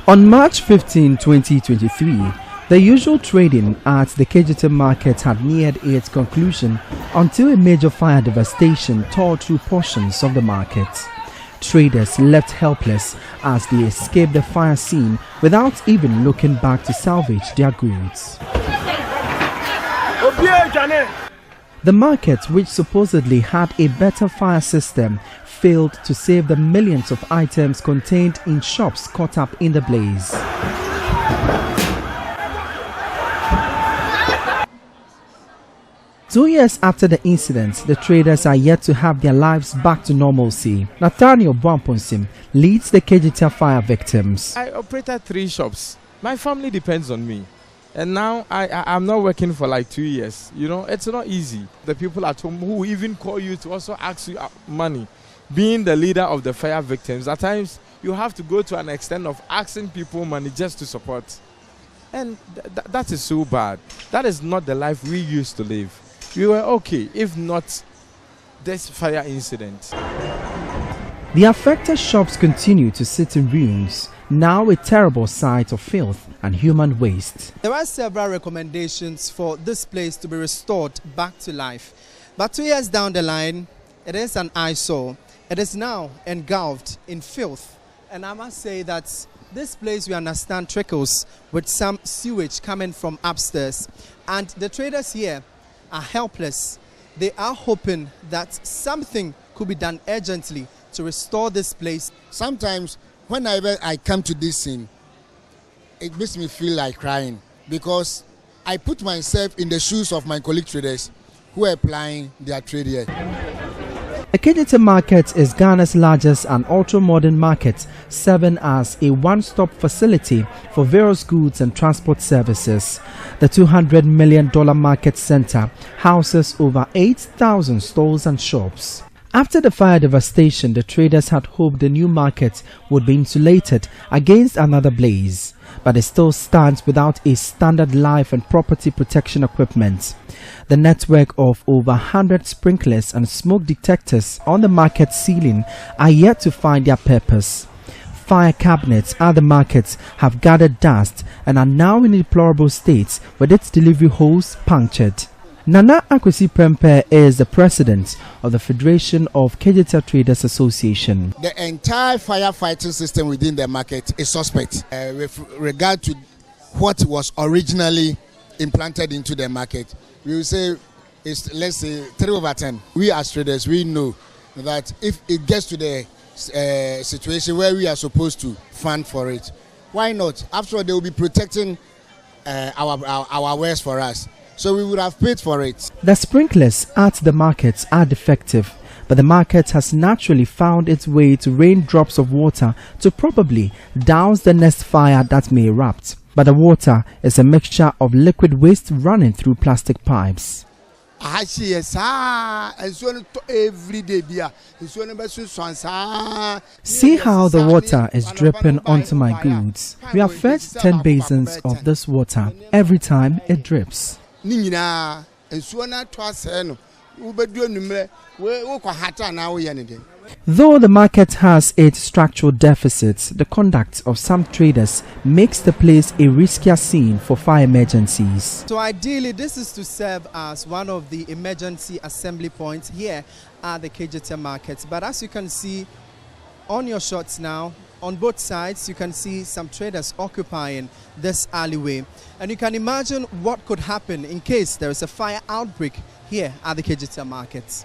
On March 15, 2023, the usual trading at the Kejetia market had neared its conclusion until a major fire devastation tore through portions of the market. Traders left helpless as they escaped the fire scene without even looking back to salvage their goods. The market, which supposedly had a better fire system, failed to save the millions of items contained in shops caught up in the blaze. Two years after the incident, the traders are yet to have their lives back to normalcy. Nathaniel Bwamponsim leads the Kejetia fire victims. I operated 3 shops. My family depends on me. And now I'm not working for like 2 years. You know, it's not easy. The people at home who even call you to also ask you money. Being the leader of the fire victims, at times you have to go to an extent of asking people money just to support. And that is so bad. That is not the life we used to live. We were okay, if not this fire incident. The affected shops continue to sit in ruins, now a terrible sight of filth and human waste. There are several recommendations for this place to be restored back to life. But 2 years down the line, it is an eyesore. It is now engulfed in filth. And I must say that this place, we understand, trickles with some sewage coming from upstairs. And the traders here are helpless. They are hoping that something could be done urgently to restore this place. Sometimes whenever I come to this scene, it makes me feel like crying because I put myself in the shoes of my colleague traders who are applying their trade here. The Kejetia market is Ghana's largest and ultra-modern market, serving as a one-stop facility for various goods and transport services. The $200 million market center houses over 8,000 stalls and shops. After the fire devastation, the traders had hoped the new market would be insulated against another blaze, but it still stands without a standard life and property protection equipment. The network of over 100 sprinklers and smoke detectors on the market ceiling are yet to find their purpose. Fire cabinets at the markets have gathered dust and are now in a deplorable state with its delivery hose punctured. Nana Akwesi Prempe is the president of the Federation of Kejetia Traders Association. The entire firefighting system within the market is suspect with regard to what was originally implanted into the market. We will say it's, let's say, 3/10. We as traders, we know that if it gets to the situation where we are supposed to fund for it, why not? After all, they will be protecting our wares for us. So we would have paid for it. The sprinklers at the markets are defective, but the market has naturally found its way to rain drops of water to probably douse the next fire that may erupt. But the water is a mixture of liquid waste running through plastic pipes. See how the water is dripping onto my goods. We have fed 10 basins of this water. Every time it drips. Though the market has its structural deficits, the conduct of some traders makes the place a riskier scene for fire emergencies. So ideally, this is to serve as one of the emergency assembly points here at the Kejetia market. But as you can see on your shots now, on both sides, you can see some traders occupying this alleyway. And you can imagine what could happen in case there is a fire outbreak here at the Kejetia market.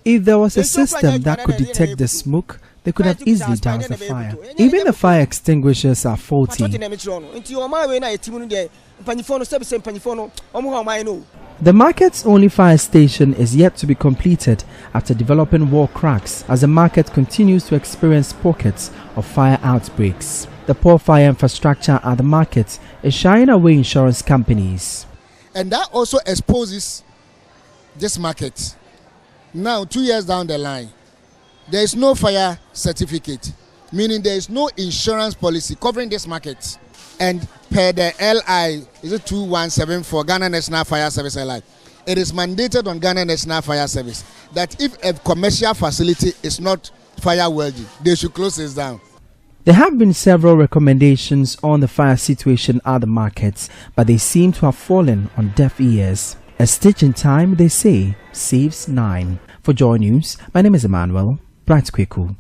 If there was a system that could detect the smoke, they could have easily doused the fire. Even the fire extinguishers are faulty. The market's only fire station is yet to be completed after developing wall cracks as the market continues to experience pockets of fire outbreaks. The poor fire infrastructure at the market is shying away insurance companies. And that also exposes this market. Now, 2 years down the line, there is no fire certificate, meaning there is no insurance policy covering this market. And per the LI, is it 2174, Ghana National Fire Service LI, it is mandated on Ghana National Fire Service that if a commercial facility is not fire worthy, they should close it down. There have been several recommendations on the fire situation at the markets, but they seem to have fallen on deaf ears. A stitch in time, they say, saves 9. For Joy News, my name is Emmanuel Bright Kweku.